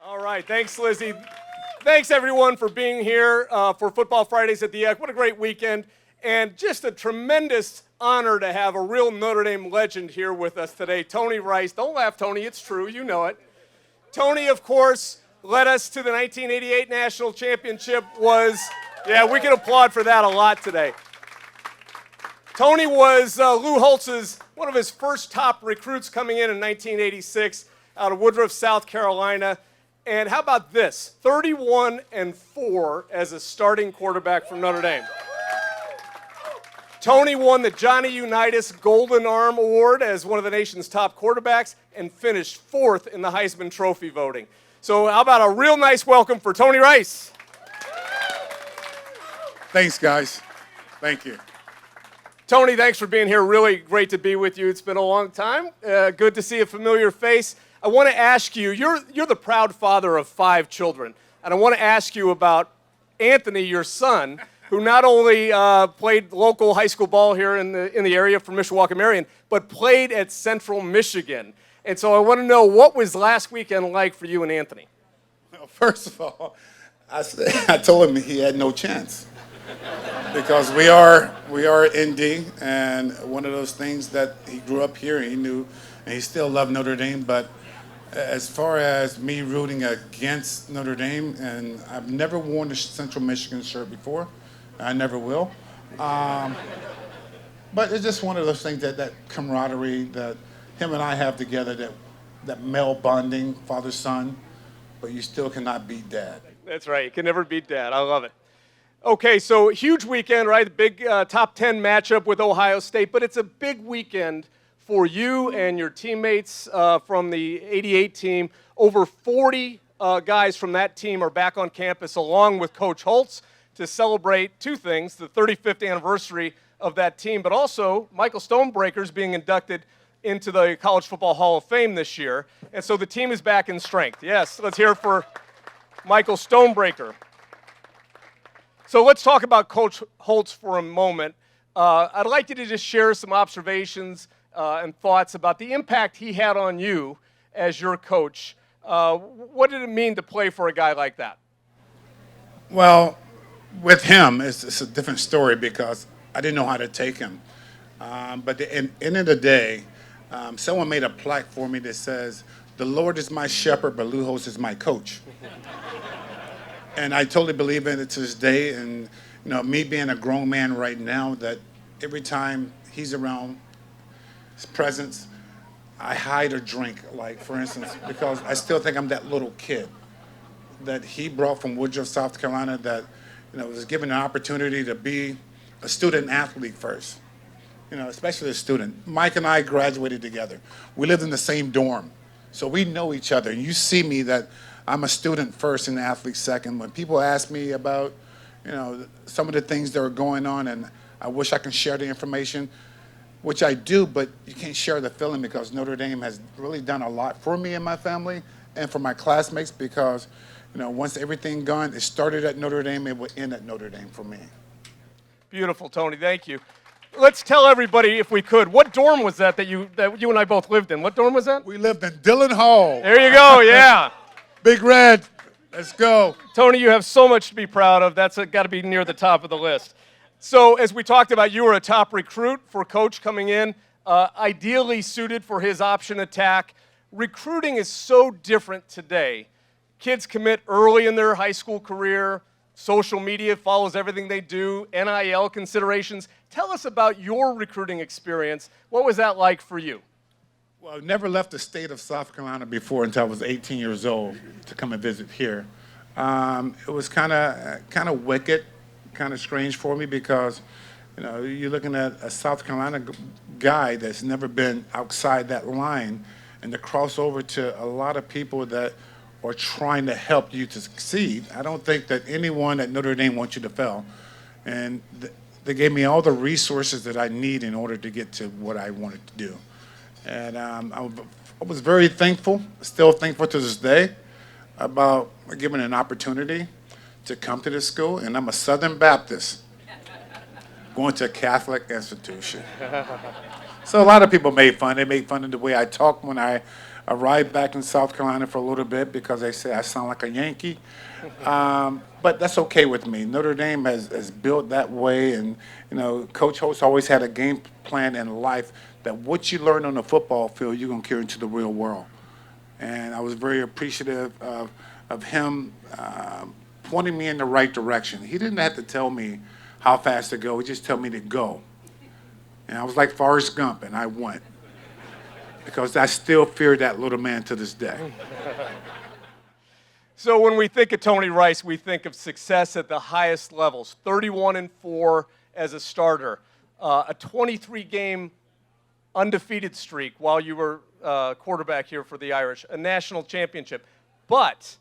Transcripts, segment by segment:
All right, thanks, Lizzie. Thanks, everyone, for being here for Football Fridays at the Eck. What a great weekend, and just a tremendous honor to have a real Notre Dame legend here with us today, Tony Rice. Don't laugh, Tony. It's true. You know it. Tony, of course, led us to the 1988 National Championship. We can applaud for that a lot today. Tony was Lou Holtz's, one of his first top recruits coming in 1986 out of Woodruff, South Carolina. And how about this? 31-4 as a starting quarterback for Notre Dame. Tony won the Johnny Unitas Golden Arm Award as one of the nation's top quarterbacks and finished fourth in the Heisman Trophy voting. So how about a real nice welcome for Tony Rice? Thanks, guys. Thank you. Tony, thanks for being here. Really great to be with you. It's been a long time. Good to see a familiar face. I want to ask you, you're the proud father of 5 children, and I want to ask you about Anthony, your son, who not only played local high school ball here in the area for Mishawaka-Marion, but played at Central Michigan. And so I want to know, what was last weekend like for you and Anthony? Well, first of all, I told him he had no chance because we are ND, and one of those things that he grew up here, he knew, and he still loved Notre Dame. But as far as me rooting against Notre Dame, and I've never worn a Central Michigan shirt before, I never will. But it's just one of those things that camaraderie that him and I have together, that male bonding, father-son, but you still cannot beat dad. That's right. You can never beat dad. I love it. Okay, so huge weekend, right? The big top 10 matchup with Ohio State, but it's a big weekend for you and your teammates from the 88 team. Over 40 guys from that team are back on campus along with Coach Holtz to celebrate 2 things, the 35th anniversary of that team, but also Michael Stonebreaker's being inducted into the College Football Hall of Fame this year. And so the team is back in strength. Yes, let's hear it for Michael Stonebreaker. So let's talk about Coach Holtz for a moment. I'd like you to just share some observations and thoughts about the impact he had on you as your coach. What did it mean to play for a guy like that? Well, with him, it's a different story because I didn't know how to take him. But at the end of the day, someone made a plaque for me that says, "The Lord is my shepherd, but Lou Holtz is my coach." And I totally believe in it to this day. And me being a grown man right now, that every time he's around, his presence, I hide or drink, like, for instance, because I still think I'm that little kid that he brought from Woodruff, South Carolina, that was given an opportunity to be a student athlete first, especially a student. Mike and I graduated together. We lived in the same dorm, so we know each other. And you see me that I'm a student first and an athlete second. When people ask me about, some of the things that are going on, and I wish I can share the information, which I do, but you can't share the feeling because Notre Dame has really done a lot for me and my family and for my classmates because, once everything gone, it started at Notre Dame, it will end at Notre Dame for me. Beautiful, Tony. Thank you. Let's tell everybody, if we could, what dorm was that you and I both lived in? What dorm was that? We lived in Dillon Hall. There you go, yeah. Big Red, let's go. Tony, you have so much to be proud of. That's got to be near the top of the list. So as we talked about, you were a top recruit for Coach coming in, ideally suited for his option attack. Recruiting is so different today. Kids commit early in their high school career. Social media follows everything they do, NIL considerations. Tell us about your recruiting experience. What was that like for you? Well, I never left the state of South Carolina before until I was 18 years old to come and visit here. It was kind of wicked, kind of strange for me because, you're looking at a South Carolina guy that's never been outside that line, and to cross over to a lot of people that are trying to help you to succeed. I don't think that anyone at Notre Dame wants you to fail, and they gave me all the resources that I need in order to get to what I wanted to do. And I was very thankful, still thankful to this day, about given an opportunity to come to this school. And I'm a Southern Baptist going to a Catholic institution. So a lot of people made fun. They made fun of the way I talk when I arrived back in South Carolina for a little bit because they say I sound like a Yankee. But that's okay with me. Notre Dame has built that way, and Coach Holtz always had a game plan in life that what you learn on the football field, you're gonna carry into the real world. And I was very appreciative of him pointing me in the right direction. He didn't have to tell me how fast to go. He just told me to go. And I was like Forrest Gump, and I went because I still fear that little man to this day. So when we think of Tony Rice, we think of success at the highest levels. 31-4 as a starter, a 23-game undefeated streak while you were quarterback here for the Irish, a national championship. But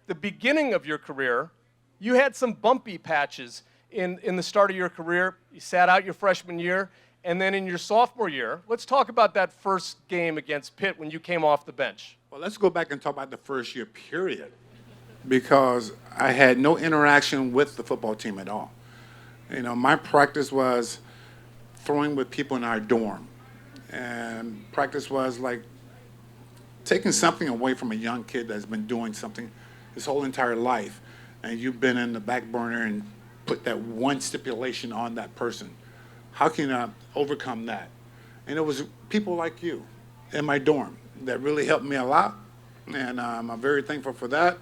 the beginning of your career, you had some bumpy patches in the start of your career. You sat out your freshman year, and then in your sophomore year, let's talk about that first game against Pitt when you came off the bench. Well, let's go back and talk about the first year period, because I had no interaction with the football team at all. My practice was throwing with people in our dorm. And practice was like taking something away from a young kid that's been doing something his whole entire life, and you've been in the back burner and put that one stipulation on that person. How can I overcome that? And it was people like you in my dorm that really helped me a lot, and I'm very thankful for that.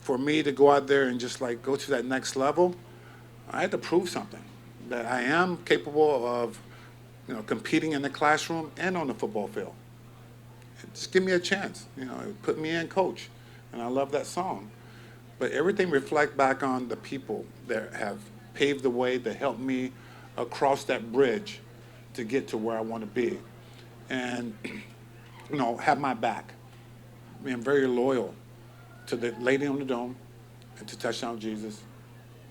For me to go out there and just like go to that next level, I had to prove something, that I am capable of competing in the classroom and on the football field. Just give me a chance. Put me in, coach. And I love that song. But everything reflect back on the people that have paved the way, that helped me across that bridge to get to where I want to be. And, have my back. Being very loyal to the lady on the dome and to Touchdown Jesus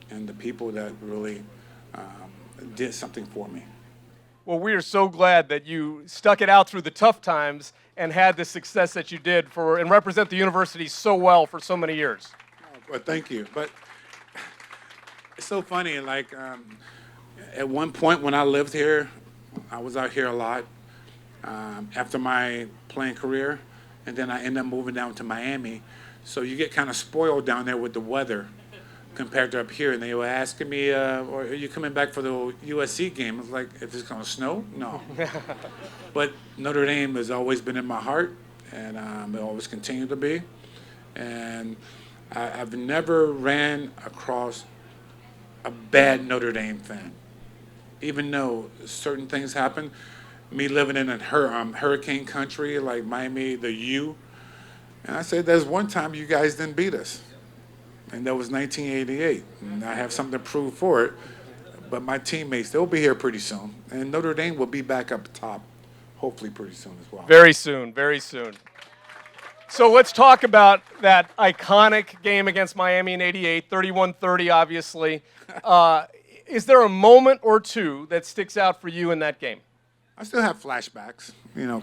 and the people that really did something for me. Well, we are so glad that you stuck it out through the tough times and had the success that you did and represent the university so well for so many years. Well, thank you. But it's so funny, like at one point when I lived here, I was out here a lot after my playing career, and then I ended up moving down to Miami. So you get kind of spoiled down there with the weather compared to up here. And they were asking me, or are you coming back for the USC game? I was like, if it's going to snow? No. But Notre Dame has always been in my heart, and it always continue to be. And I've never ran across a bad Notre Dame fan. Even though certain things happen, me living in a hurricane country like Miami, the U, and I said, there's one time you guys didn't beat us, and that was 1988, and I have something to prove for it. But my teammates, they'll be here pretty soon, and Notre Dame will be back up top, hopefully pretty soon as well. Very soon, very soon. So let's talk about that iconic game against Miami in '88, 31-30, obviously. Is there a moment or two that sticks out for you in that game? I still have flashbacks.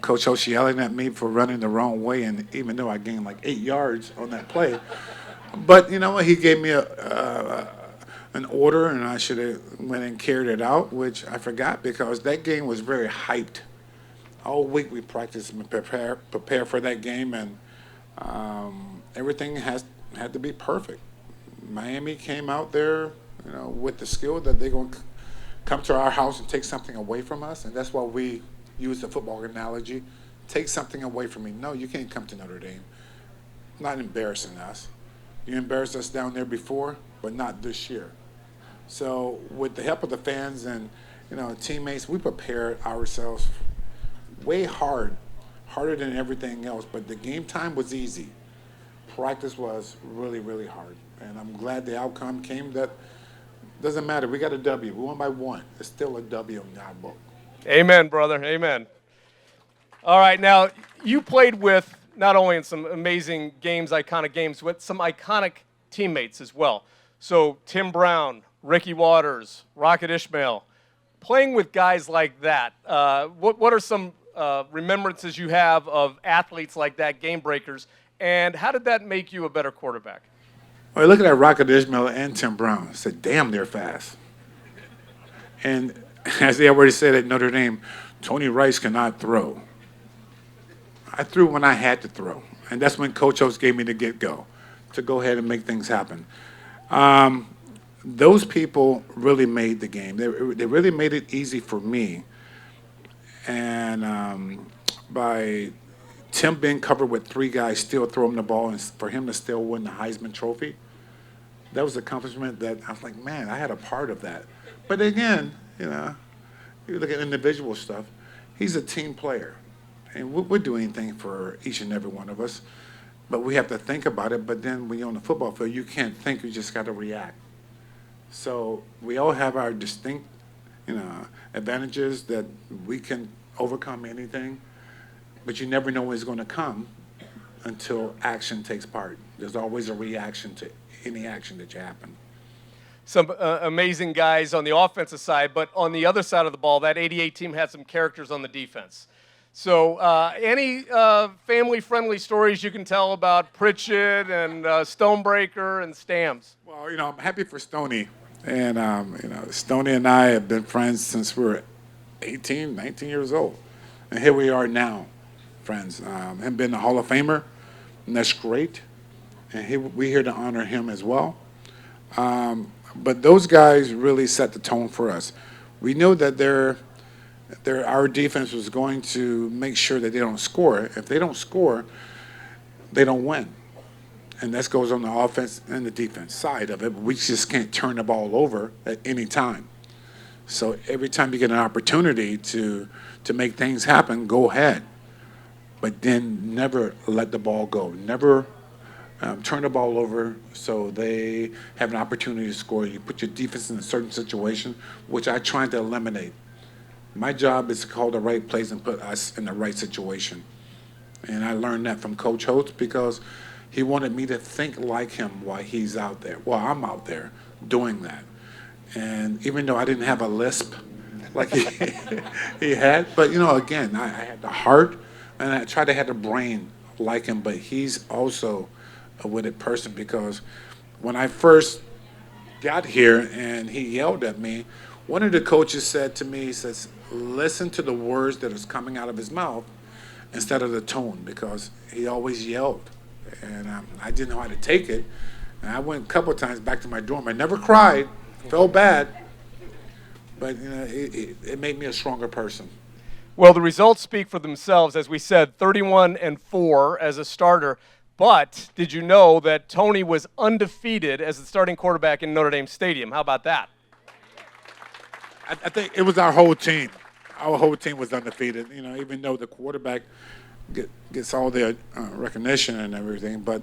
Coach Holtz yelling at me for running the wrong way, and even though I gained like 8 yards on that play. But you know what? He gave me an order, and I should have went and carried it out, which I forgot because that game was very hyped. All week we practiced and prepare for that game, and everything had to be perfect. Miami came out there, with the skill that they're going to come to our house and take something away from us, and that's why we use the football analogy. Take something away from me. No, you can't come to Notre Dame. Not embarrassing us. You embarrassed us down there before, but not this year. So with the help of the fans and teammates, we prepared ourselves way harder than everything else. But the game time was easy. Practice was really, really hard, and I'm glad the outcome came. That doesn't matter. We got a W. We won by 1. It's still a W in our book. Amen, brother. Amen. All right, now you played with not only in some amazing games, iconic games, but some iconic teammates as well. So Tim Brown, Ricky Waters, Rocket Ishmael, playing with guys like that. What are some remembrances you have of athletes like that, game breakers, and how did that make you a better quarterback? Well, look at that Rocket Ishmael and Tim Brown. I said, damn, they're fast. And as they already said at Notre Dame, Tony Rice cannot throw. I threw when I had to throw, and that's when Coach Holtz gave me the get-go to go ahead and make things happen. Those people really made the game. They really made it easy for me. And by Tim being covered with three guys, still throwing the ball, and for him to still win the Heisman Trophy, that was an accomplishment that I was like, man, I had a part of that. But again, you look at individual stuff, he's a team player. And we'll do anything for each and every one of us. But we have to think about it. But then when you're on the football field, you can't think, you just got to react. So we all have our distinct, advantages that we can overcome anything. But you never know when it's going to come until action takes part. There's always a reaction to any action that you happen. Some amazing guys on the offensive side, but on the other side of the ball, that 88 team had some characters on the defense. So any family-friendly stories you can tell about Pritchett and Stonebreaker and Stams? Well, I'm happy for Stoney. And, Stoney and I have been friends since we were 18, 19 years old. And here we are now, friends. Him being a Hall of Famer, and that's great. And we're here to honor him as well. But those guys really set the tone for us. We knew that our defense was going to make sure that they don't score. If they don't score, they don't win. And that goes on the offense and the defense side of it. But we just can't turn the ball over at any time. So every time you get an opportunity to make things happen, go ahead. But then never let the ball go. Never turn the ball over so they have an opportunity to score. You put your defense in a certain situation, which I tried to eliminate. My job is to call the right plays and put us in the right situation. And I learned that from Coach Holtz because he wanted me to think like him while he's out there. Well, I'm out there doing that. And even though I didn't have a lisp like he had, but, again, I had the heart and I tried to have the brain like him, but he's also a witted person because when I first got here and he yelled at me, one of the coaches said to me, he says, listen to the words that is coming out of his mouth instead of the tone because he always yelled. And I didn't know how to take it. And I went a couple of times back to my dorm. I never cried, felt bad, but it made me a stronger person. Well, the results speak for themselves. As we said, 31-4 as a starter. But did you know that Tony was undefeated as the starting quarterback in Notre Dame Stadium? How about that? I think it was our whole team. Our whole team was undefeated, even though the quarterback gets all the recognition and everything. But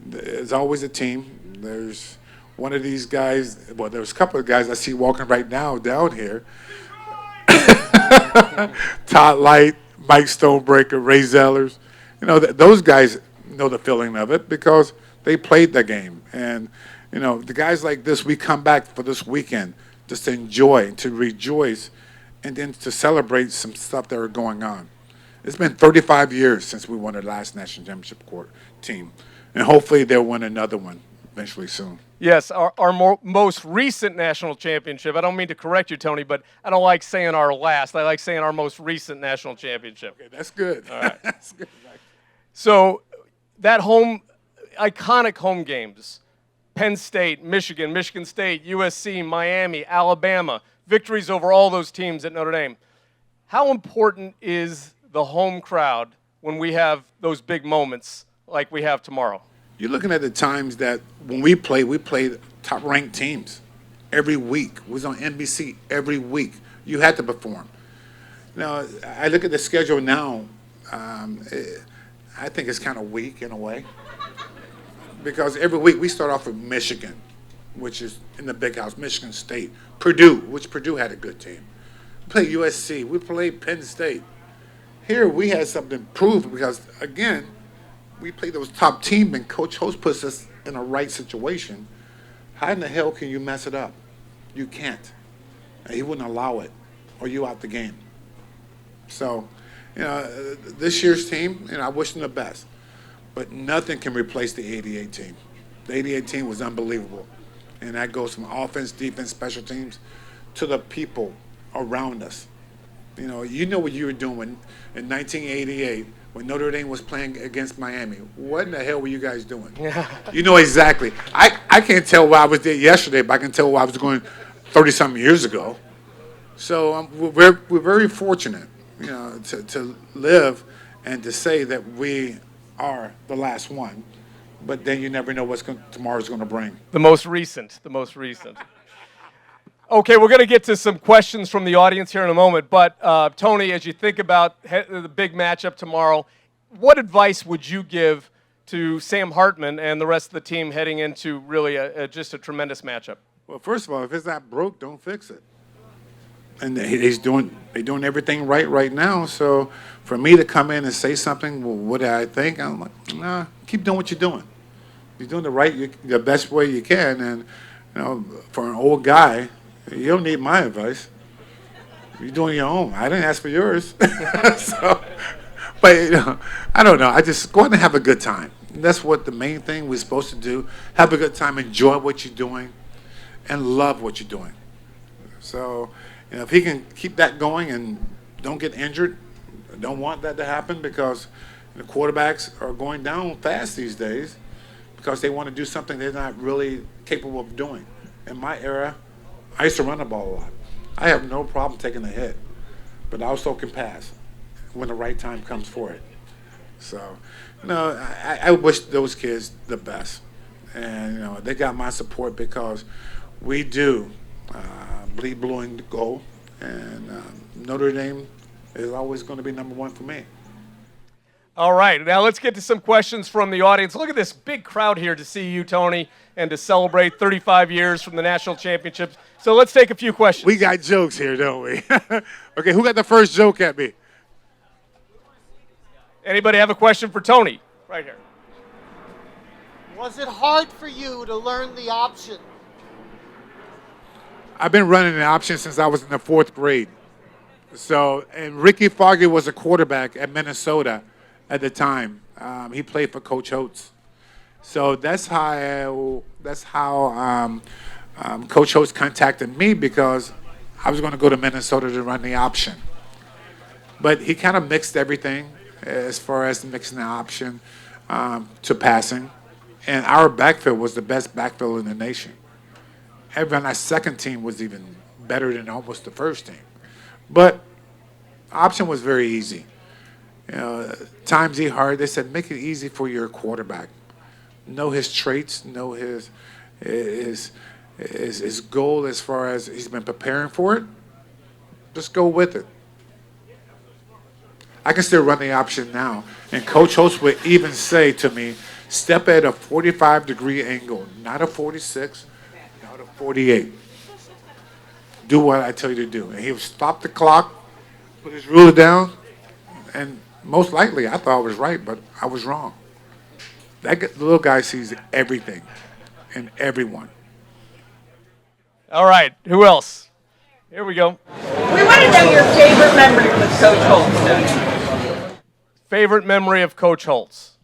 there's always a team. There's one of these guys, well, there's a couple of guys I see walking right now down here. Todd Light, Mike Stonebreaker, Ray Zellers. Those guys know the feeling of it because they played the game. And, the guys like this, we come back for this weekend just to enjoy, to rejoice, and then to celebrate some stuff that are going on. It's been 35 years since we won the last national championship team. And hopefully they'll win another one eventually soon. Yes, our most recent national championship. I don't mean to correct you, Tony, but I don't like saying our last. I like saying our most recent national championship. Okay, that's good. All right. That's good. So that iconic home games, Penn State, Michigan, Michigan State, USC, Miami, Alabama, victories over all those teams at Notre Dame. How important is the home crowd when we have those big moments like we have tomorrow? You're looking at the times that when we played top-ranked teams every week. We was on NBC every week. You had to perform. Now, I look at the schedule now. I think it's kind of weak in a way because every week we start off with Michigan, which is in the big house, Michigan State, Purdue, which Purdue had a good team. We played USC. We played Penn State. Here we had something to prove because, again, we play those top teams and Coach Holtz puts us in a right situation. How in the hell can you mess it up? You can't. And he wouldn't allow it or you out the game. So, this year's team, I wish them the best. But nothing can replace the 88 team. The 88 team was unbelievable. And that goes from offense, defense, special teams to the people around us. You know what you were doing in 1988 when Notre Dame was playing against Miami. What in the hell were you guys doing? You know exactly. I can't tell why I was there yesterday, but I can tell why I was going 30-something years ago. So we're very fortunate, to live and to say that we are the last one. But then you never know what tomorrow's going to bring. The most recent. Okay, we're going to get to some questions from the audience here in a moment. But, Tony, as you think about the big matchup tomorrow, what advice would you give to Sam Hartman and the rest of the team heading into really just a tremendous matchup? Well, first of all, if it's not broke, don't fix it. And they're doing everything right now. So for me to come in and say something, well, what do I think? I'm like, nah, keep doing what you're doing. You're doing the best way you can. And, for an old guy, you don't need my advice. You're doing your own. I didn't ask for yours. But I don't know. I just go out and have a good time. That's what the main thing we're supposed to do. Have a good time, enjoy what you're doing, and love what you're doing. So, if he can keep that going and don't get injured, I don't want that to happen because the quarterbacks are going down fast these days because they want to do something they're not really capable of doing. In my era, I used to run the ball a lot. I have no problem taking a hit, but I also can pass when the right time comes for it. So, I wish those kids the best. And, they got my support because we do bleed blue and gold. And Notre Dame is always going to be number one for me. All right, now let's get to some questions from the audience. Look at this big crowd here to see you, Tony, and to celebrate 35 years from the national championships. So let's take a few questions. We got jokes here, don't we? Okay, who got the first joke at me? Anybody have a question for Tony? Right here. Was it hard for you to learn the option? I've been running an option since I was in the 4th grade. So, and Ricky Foggy was a quarterback at Minnesota at the time. He played for Coach Holtz. So that's how Coach Holtz contacted me because I was going to go to Minnesota to run the option. But he kind of mixed everything as far as mixing the option to passing. And our backfield was the best backfield in the nation. Everyone on our second team was even better than almost the first team. But option was very easy. Times he hard. They said, make it easy for your quarterback. Know his traits, know his goal as far as he's been preparing for it. Just go with it. I can still run the option now. And Coach Holtz would even say to me, step at a 45-degree angle, not a 46, not a 48. Do what I tell you to do. And he would stop the clock, put his ruler down, and most likely I thought I was right, but I was wrong. That little guy sees everything and everyone. All right, who else? Here we go. We want to know your favorite memory with Coach Holtz, Tony. Favorite memory of Coach Holtz?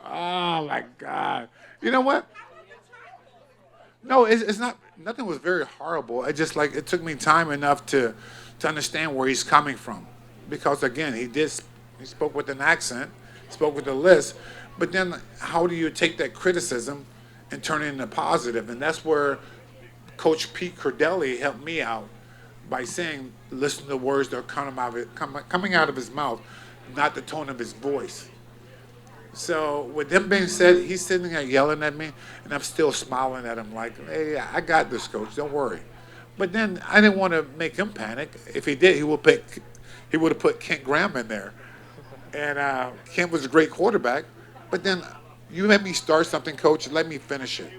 Oh, my God. You know what? No, it's not. Nothing was very horrible. It took me time enough to understand where he's coming from. Because, again, he spoke with an accent, spoke with a list. But then how do you take that criticism and turn it into positive? And that's where Coach Pete Cordelli helped me out by saying, listen to the words that are coming out of his mouth, not the tone of his voice. So with them being said, he's sitting there yelling at me, and I'm still smiling at him like, hey, I got this, Coach, don't worry. But then I didn't want to make him panic. If he did, he would have put Kent Graham in there. And Kent was a great quarterback. But then you let me start something, Coach, let me finish it.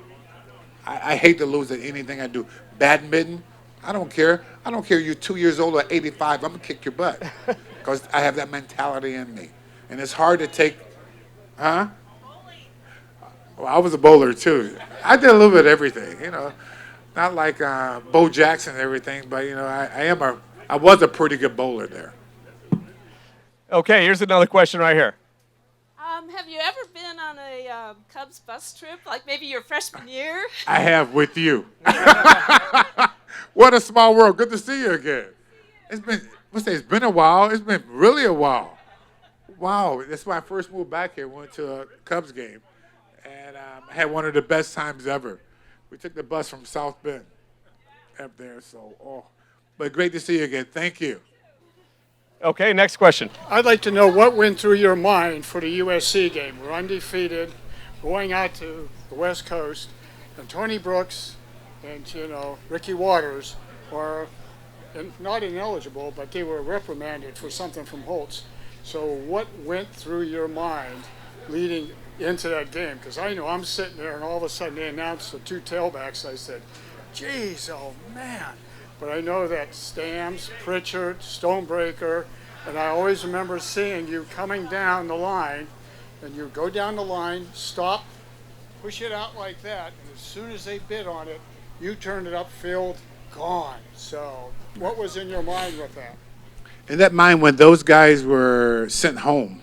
I hate to lose at anything I do. Badminton, I don't care. I don't care you're 2 years old or 85, I'm going to kick your butt. Because I have that mentality in me. And it's hard to take. Huh? Well, I was a bowler too. I did a little bit of everything, not like Bo Jackson and everything, but I was a pretty good bowler there. Okay, here's another question right here. Have you ever been on a Cubs bus trip, like maybe your freshman year? I have with you. What a small world. Good to see you again. It's been a while. It's been really a while. Wow, that's when I first moved back here. Went to a Cubs game, and I had one of the best times ever. We took the bus from South Bend up there, but great to see you again. Thank you. Okay, next question. I'd like to know what went through your mind for the USC game. We're undefeated, going out to the West Coast, and Tony Brooks and Ricky Waters were not ineligible, but they were reprimanded for something from Holtz. So what went through your mind leading into that game? Because I know I'm sitting there, and all of a sudden they announced the two tailbacks. I said, "Geez, oh man!" But I know that Stams, Pritchard, Stonebreaker, and I always remember seeing you coming down the line, and you go down the line, stop, push it out like that, and as soon as they bid on it, you turned it upfield, gone. So what was in your mind with that? In that mind, when those guys were sent home,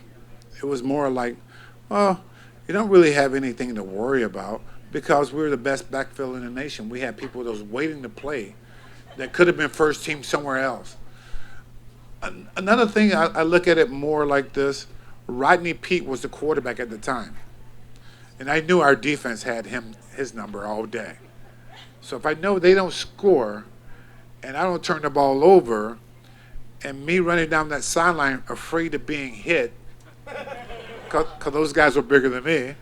it was more like, well, you don't really have anything to worry about because we're the best backfield in the nation. We had people that was waiting to play that could have been first team somewhere else. Another thing, I look at it more like this. Rodney Peete was the quarterback at the time. And I knew our defense had his number all day. So if I know they don't score and I don't turn the ball over and me running down that sideline afraid of being hit, because those guys were bigger than me,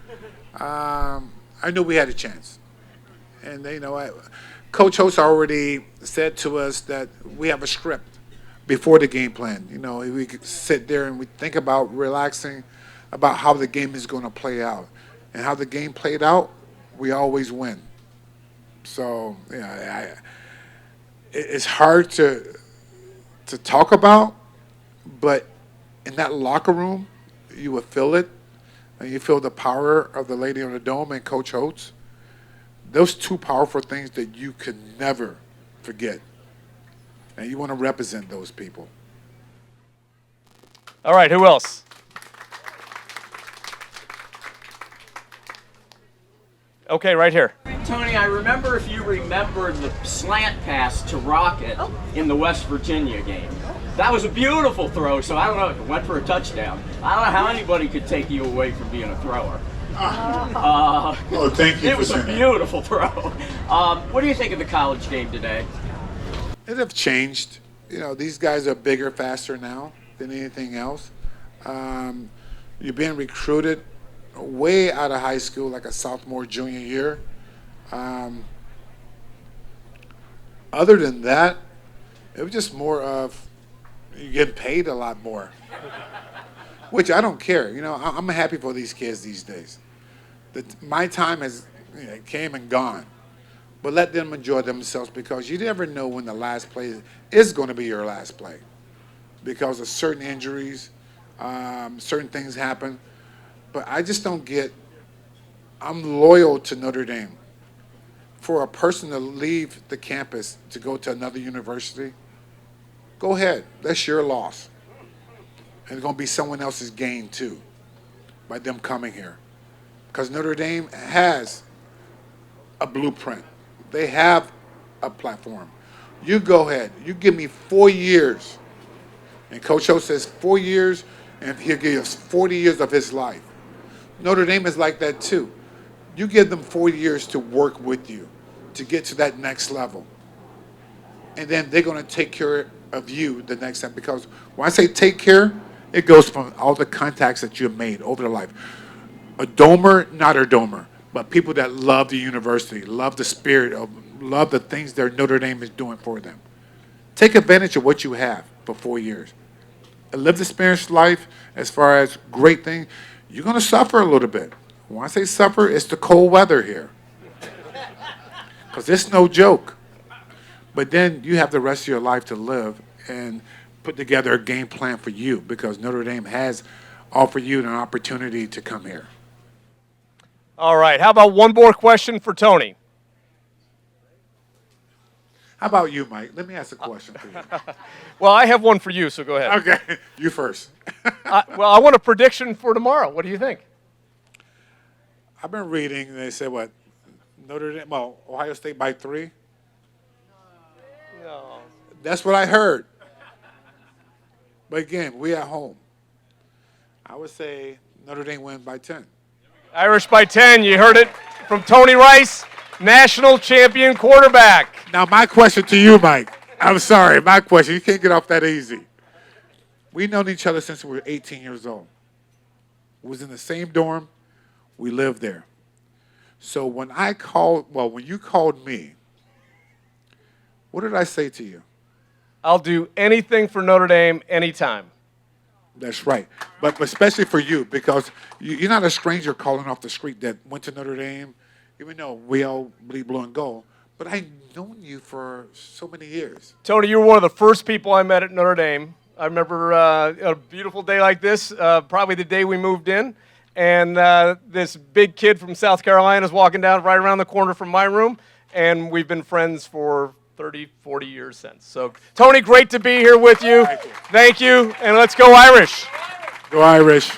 I knew we had a chance. And, Coach Holtz already said to us that we have a script before the game plan. We could sit there and we think about relaxing about how the game is going to play out. And how the game played out, we always win. So, it's hard to talk about, but in that locker room, you would feel it. And you feel the power of the lady on the dome and Coach Holtz. Those two powerful things that you can never forget. And you want to represent those people. All right, who else? Okay, right here. Tony, I remember if you remember the slant pass to Rocket in the West Virginia game. That was a beautiful throw, so I don't know if it went for a touchdown. I don't know how anybody could take you away from being a thrower. Thank you. It was a beautiful throw. What do you think of the college game today? It have changed. These guys are bigger, faster now than anything else. You're being recruited way out of high school, like a sophomore, junior year. Other than that, it was just more of you get paid a lot more, which I don't care. I'm happy for these kids these days. My time has came and gone, but let them enjoy themselves because you never know when the last play is going to be your last play because of certain injuries, certain things happen. But I just don't get, I'm loyal to Notre Dame. For a person to leave the campus to go to another university, go ahead. That's your loss. And it's going to be someone else's gain too by them coming here. Because Notre Dame has a blueprint. They have a platform. You go ahead. You give me 4 years. And Coach O says 4 years, and he'll give us 40 years of his life. Notre Dame is like that too. You give them 4 years to work with you to get to that next level. And then they're going to take care of you the next time. Because when I say take care, it goes from all the contacts that you've made over the life. A domer, not a domer, but people that love the university, love the spirit, love the things that Notre Dame is doing for them. Take advantage of what you have for 4 years. And live the Spanish life as far as great things. You're going to suffer a little bit. When I say suffer, it's the cold weather here. Because it's no joke. But then you have the rest of your life to live and put together a game plan for you because Notre Dame has offered you an opportunity to come here. All right, how about one more question for Tony? How about you, Mike? Let me ask a question for you. Well, I have one for you, so go ahead. Okay, you first. Well, I want a prediction for tomorrow. What do you think? I've been reading, they said what? Notre Dame, well, Ohio State by 3? No. That's what I heard. But again, we at home. I would say Notre Dame wins by 10. Irish by 10. You heard it from Tony Rice, national champion quarterback. Now, my question to you, Mike. I'm sorry, my question. You can't get off that easy. We've known each other since we were 18 years old. We was in the same dorm. We lived there. So when you called me, what did I say to you? I'll do anything for Notre Dame anytime. That's right. But especially for you, because you're not a stranger calling off the street that went to Notre Dame, even though we all bleed blue and gold. But I've known you for so many years. Tony, you were one of the first people I met at Notre Dame. I remember a beautiful day like this, probably the day we moved in, and this big kid from South Carolina is walking down right around the corner from my room, and we've been friends for 30, 40 years since. So, Tony, great to be here with you. Thank you, and let's go Irish. Go Irish.